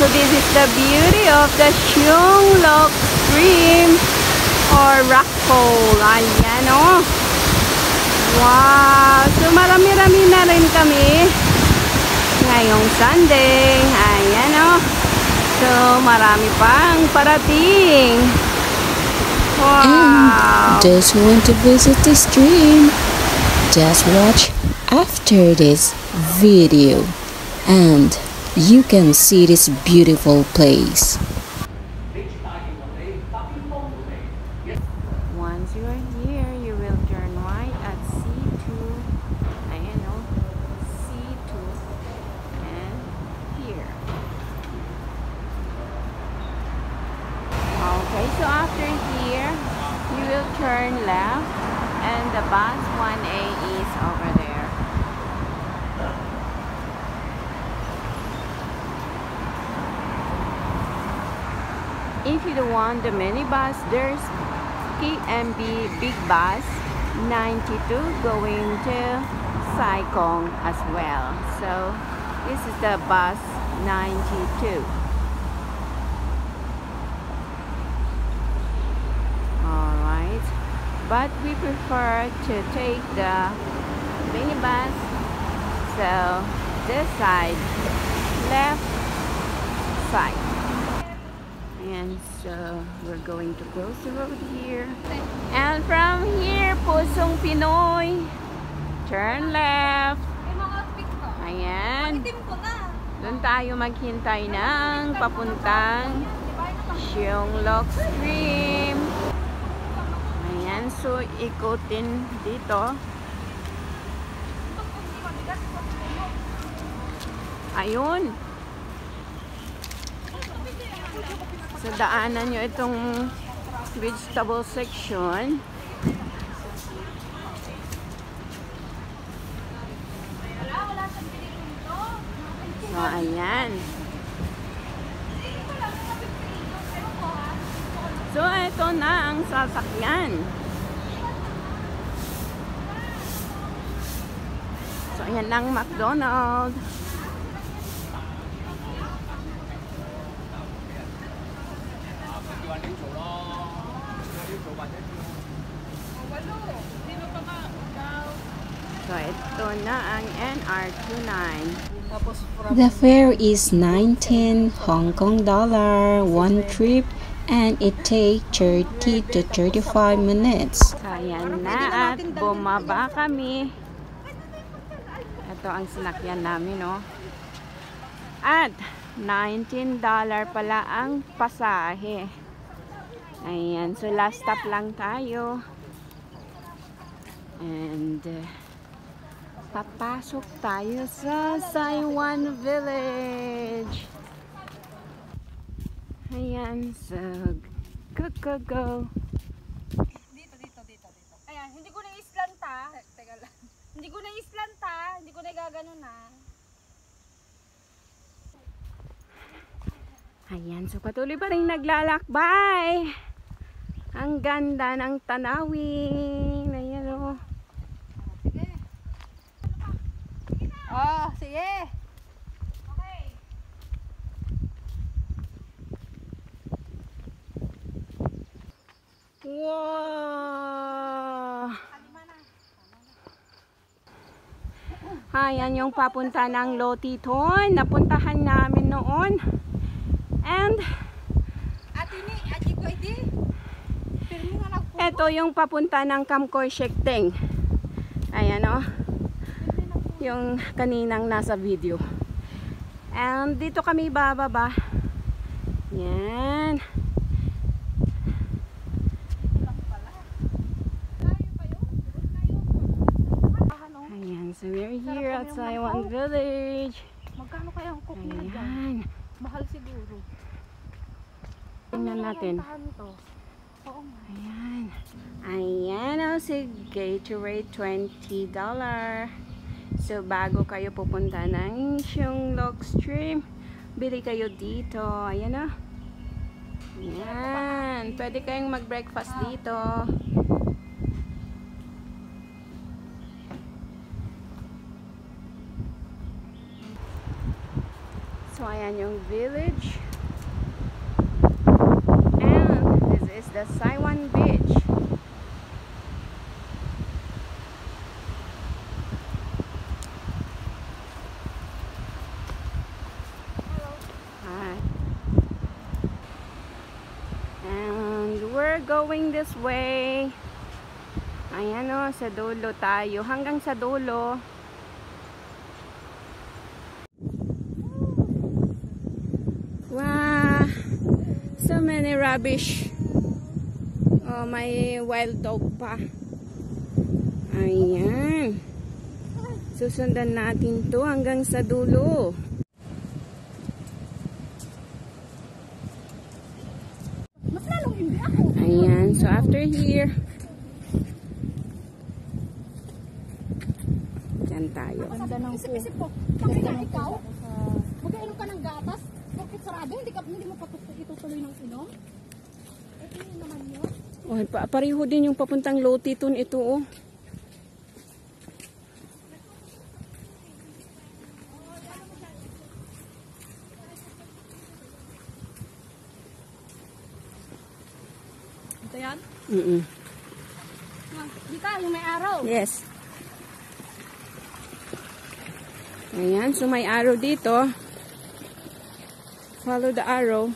So this is the beauty of the Shunglok Stream or rock pool. Ayan o. Wow! So marami-rami na rin kami ngayong Sunday. Ayan o. So marami pang parating. Wow! And those who want to visit the stream, just watch after this video and you can see this beautiful place. Once you are here, you will turn right at C2. Ayan o. C2. And here. Okay, so after here, you will turn left and the bus 1A is over there. If you don't want the minibus, there's KMB Big Bus 92 going to Saikong as well. So this is the bus 92. Alright, but we prefer to take the minibus. So this side, left side. And so we're going to cross the road here. And from here, Pusong Pinoy. Turn left. Ayan. Doon tayo maghintay ng papuntang Shunglok Stream. Ayan. So ikutin dito. Ayun. So daanan nyo itong vegetable section. So ayan. So ito na ang sasakyan. So ayan lang McDonald's. So ito na ang NR29. The fare is 19 Hong Kong dollar one trip and it takes 30 to 35 minutes. So ayan na at bumaba kami. Ito ang sinakyan namin, no? At $19 pala ang pasahe. Ayan, so last stop lang tayo. And papasok tayo sa Saiwan Village. Ayan, so go. Dito. Ayan, hindi ko na islanta. Teka lang. Hindi ko na islanta, hindi ko na gagano na. Ayan, so patuloy pa rin naglalakbay. Ang ganda ng tanawin. Ayan o. Sige. Oh, sige. Okay. Wow! Ayan yung papunta ng Lotiton. Napuntahan namin noon. And ito yung papunta ng Kamkoy Shekteng. Ayan o. Yung kaninang nasa video. And dito kami bababa. Yan. Ayan. So we're here at Saiwan Village. Magkano kaya ang cook nila dyan? Ayan. Mahal siguro. Tingnan natin. Oo nga. Ayan. Ayan o, si Gatorade $20. So, bago kayo pupunta ng Shunglok Stream, bili kayo dito. Ayan o. Ayan. Pwede kayong mag-breakfast dito. So, So, ayan yung village. And this is the Saiwan Beach. Hi. And we're going this way. Ayan o, sa dulo tayo. Hanggang sa dulo. Wow! So many rubbish. Oh, may wild dog pa. Ayan. Susundan natin to hanggang sa dulo. Ayan. So after here, dyan tayo. Isip-isip ko, bakit na ikaw? Mag-inom ka ng gatas? Bakit sarado? Hindi mo itutuloy ng inom? Ito yun naman yun. Oh, pareho din yung papuntang Lotiton ito oh. Ito yan? Dito, yung may araw. Yes. Ayan, so may arrow dito. Follow the arrow.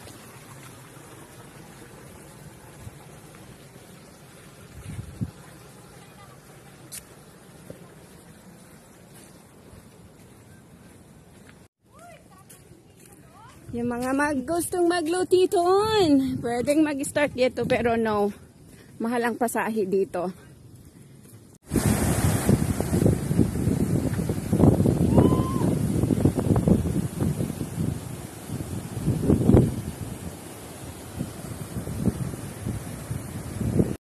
Yung mga gustong maglutiton, pwedeng mag-start dito pero no, mahal ang pasahe dito.